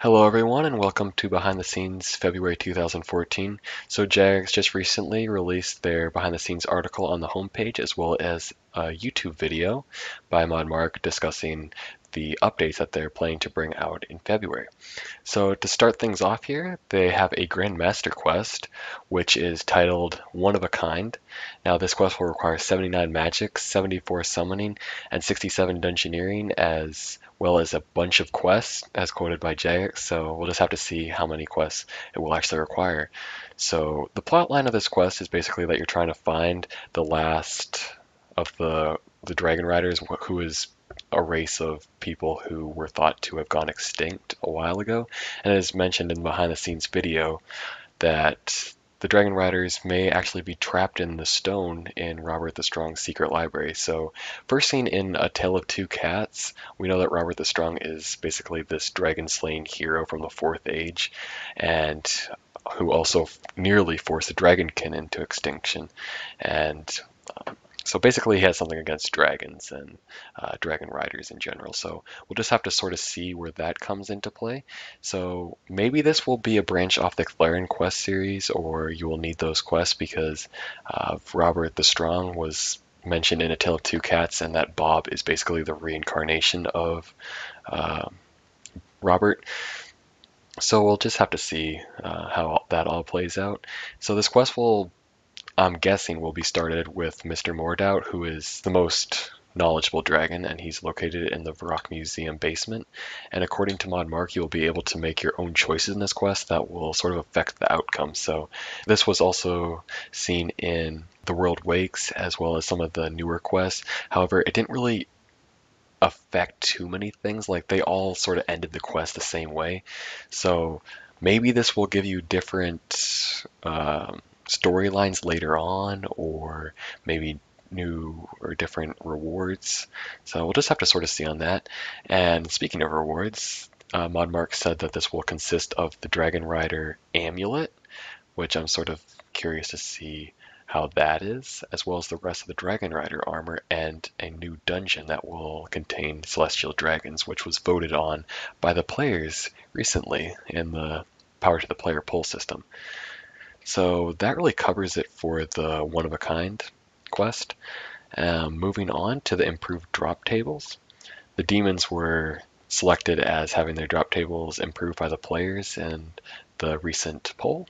Hello everyone and welcome to Behind the Scenes February 2014. So Jags just recently released their behind the scenes article on the homepage as well as a YouTube video by Mark discussing the updates that they're planning to bring out in February. So to start things off here, they have a Grandmaster quest, which is titled One of a Kind. Now this quest will require 79 magic, 74 summoning, and 67 dungeoneering, as well as a bunch of quests, as quoted by JX. So we'll just have to see how many quests it will actually require. So the plot line of this quest is basically that you're trying to find the last of the Dragon Riders, who is a race of people who were thought to have gone extinct a while ago. And it is mentioned in the behind the scenes video that the Dragon Riders may actually be trapped in the stone in Robert the Strong's secret library. So, first seen in A Tale of Two Cats, we know that Robert the Strong is basically this dragon slaying hero from the Fourth Age, and who also nearly forced the Dragonkin into extinction. And so basically, he has something against dragons and dragon riders in general. So we'll just have to sort of see where that comes into play. So maybe this will be a branch off the Clarion quest series, or you will need those quests because Robert the Strong was mentioned in A Tale of Two Cats, and that Bob is basically the reincarnation of uh, Robert. So we'll just have to see how that all plays out. So this quest will, I'm guessing, will be started with Mr. Mordout, who is the most knowledgeable dragon, and he's located in the Varrock Museum basement. And according to Mark, you'll be able to make your own choices in this quest that will sort of affect the outcome. So this was also seen in The World Wakes as well as some of the newer quests. However, it didn't really affect too many things. Like, they all sort of ended the quest the same way. So maybe this will give you different storylines later on, or maybe new or different rewards. So we'll just have to sort of see on that. And speaking of rewards, Mark said that this will consist of the Dragon Rider amulet, which I'm sort of curious to see how that is, as well as the rest of the Dragon Rider armor and a new dungeon that will contain celestial dragons, which was voted on by the players recently in the Power to the Player poll system. So that really covers it for the One of a Kind quest. Moving on to the improved drop tables. The demons were selected as having their drop tables improved by the players in the recent poll.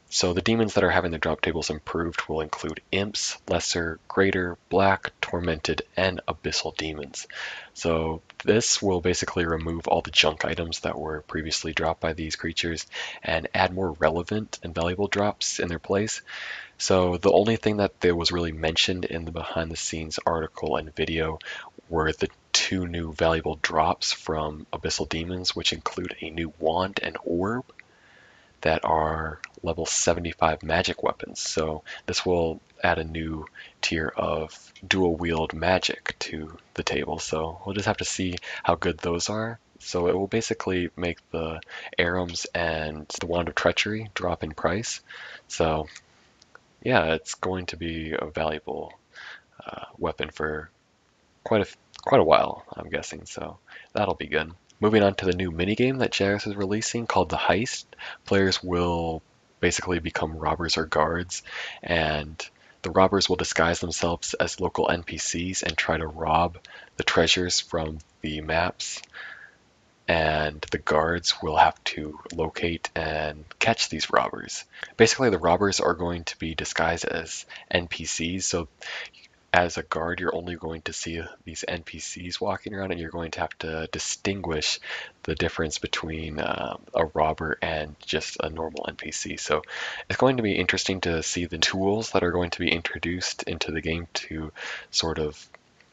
So the demons that are having their drop tables improved will include imps, lesser, greater, black, tormented, and abyssal demons. So this will basically remove all the junk items that were previously dropped by these creatures and add more relevant and valuable drops in their place. So the only thing that there was really mentioned in the behind the scenes article and video were the two new valuable drops from abyssal demons, which include a new wand and orb that are level 75 magic weapons. So this will add a new tier of dual wield magic to the table. So we'll just have to see how good those are. So it will basically make the Arums and the Wand of Treachery drop in price. So yeah, it's going to be a valuable weapon for quite a while, I'm guessing. So that'll be good. Moving on to the new minigame that JS is releasing called The Heist. Players will basically become robbers or guards, and the robbers will disguise themselves as local NPCs and try to rob the treasures from the maps, and the guards will have to locate and catch these robbers. Basically, the robbers are going to be disguised as NPCs, so as a guard, you're only going to see these NPCs walking around, and you're going to have to distinguish the difference between a robber and just a normal NPC. So it's going to be interesting to see the tools that are going to be introduced into the game to sort of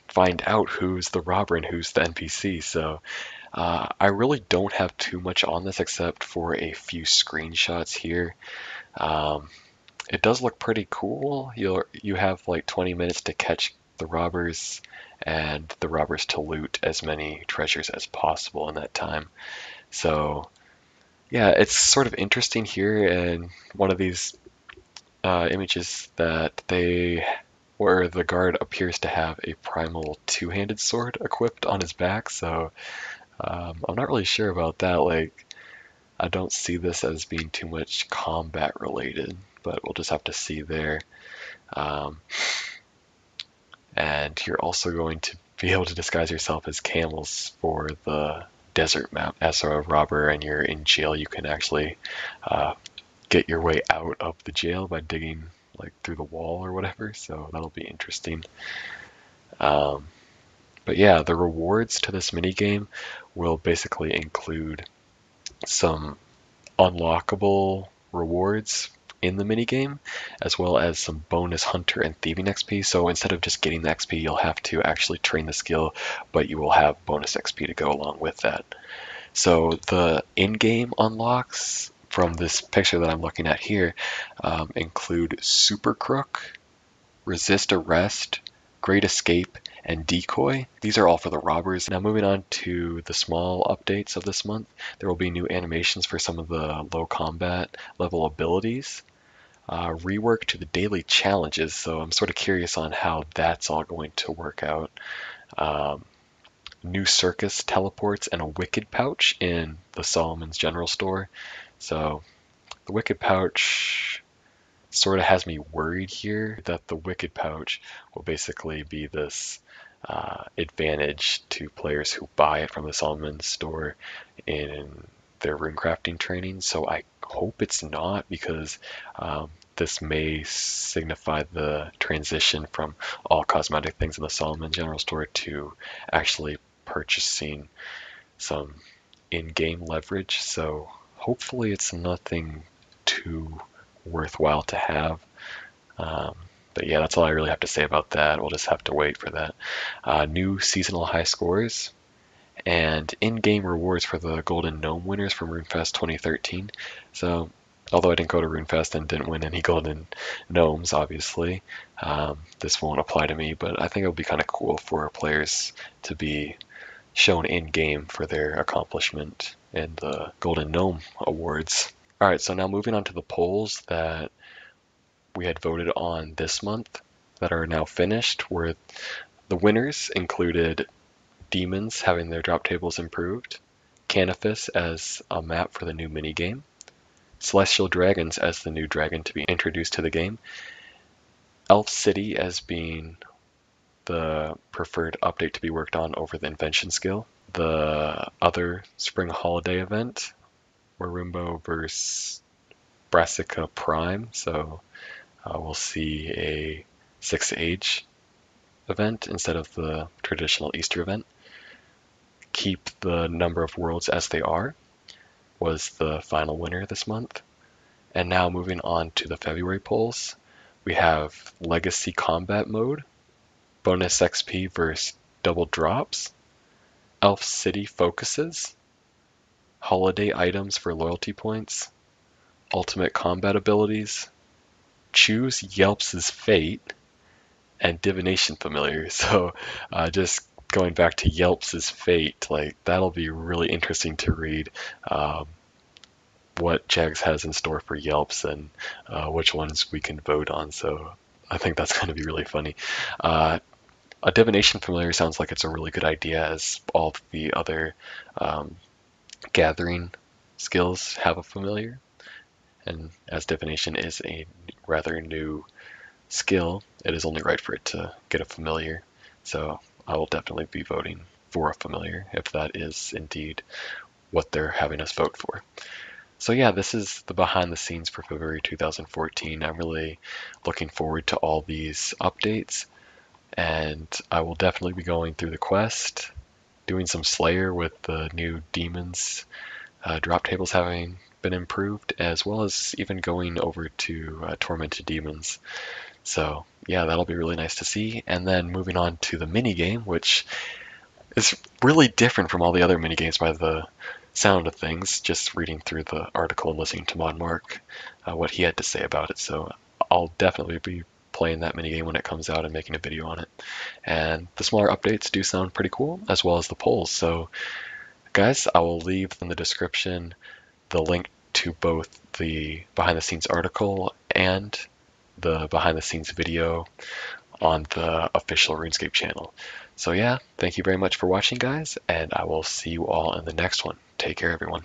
find out who's the robber and who's the NPC. So I really don't have too much on this except for a few screenshots here. Um, it does look pretty cool. You have like 20 minutes to catch the robbers and the robbers to loot as many treasures as possible in that time. So yeah, it's sort of interesting here in one of these images that where the guard appears to have a primal two-handed sword equipped on his back. So I'm not really sure about that. Like, I don't see this as being too much combat related, but we'll just have to see there. Um, and you're also going to be able to disguise yourself as camels for the desert map. As a robber and you're in jail, you can actually get your way out of the jail by digging like through the wall or whatever. So that'll be interesting. Um, but yeah, the rewards to this minigame will basically include some unlockable rewards in the minigame, as well as some bonus hunter and thieving XP. So instead of just getting the XP, you'll have to actually train the skill, but you will have bonus XP to go along with that. So the in-game unlocks from this picture that I'm looking at here include Super Crook, Resist Arrest, Great Escape, and Decoy. These are all for the robbers. Now moving on to the small updates of this month, there will be new animations for some of the low combat level abilities. Rework to the daily challenges, so I'm sort of curious on how that's all going to work out. Um, New circus teleports and a wicked pouch in the Solomon's General Store. So the wicked pouch sort of has me worried here that the wicked pouch will basically be this advantage to players who buy it from the Solomon's store in their rune crafting training. So I hope it's not, because this may signify the transition from all cosmetic things in the Solomon General Store to actually purchasing some in-game leverage. So hopefully it's nothing too worthwhile to have. But yeah, that's all I really have to say about that. We'll just have to wait for that. New seasonal high scores and in-game rewards for the Golden Gnome winners from RuneFest 2013. So although I didn't go to RuneFest and didn't win any Golden Gnomes, obviously, this won't apply to me, but I think it would be kind of cool for players to be shown in-game for their accomplishment in the Golden Gnome Awards. All right, so now moving on to the polls that we had voted on this month that are now finished, were the winners included Demons having their drop tables improved, Canifis as a map for the new minigame, Celestial Dragons as the new dragon to be introduced to the game, Elf City as being the preferred update to be worked on over the invention skill, the other spring holiday event, Warumbo versus Brassica Prime, so we'll see a 6 age event instead of the traditional Easter event. Keep the number of worlds as they are was the final winner this month. And now moving on to the February polls, we have Legacy Combat Mode, bonus XP versus double drops, Elf City Focuses, Holiday Items for loyalty points, Ultimate Combat Abilities, Choose Yelps' Fate, and Divination Familiar. So just going back to Yelps' Fate, like that'll be really interesting to read what Jags has in store for Yelps and which ones we can vote on. So I think that's going to be really funny. A Divination Familiar sounds like it's a really good idea, as all of the other gathering skills have a familiar. And as Divination is a rather new skill, it is only right for it to get a familiar. So I will definitely be voting for a familiar if that is indeed what they're having us vote for. So yeah, this is the behind the scenes for February 2014. I'm really looking forward to all these updates, and I will definitely be going through the quest, doing some Slayer with the new demons drop tables having been improved, as well as even going over to Tormented Demons. So yeah, that'll be really nice to see. And then moving on to the mini game, which is really different from all the other mini games by the sound of things, just reading through the article and listening to Mod Mark, what he had to say about it. So I'll definitely be playing that minigame when it comes out and making a video on it. And the smaller updates do sound pretty cool, as well as the polls. So guys, I will leave in the description the link to both the behind the scenes article and the behind the scenes video on the official RuneScape channel. So yeah, thank you very much for watching, guys, and I will see you all in the next one. Take care, everyone.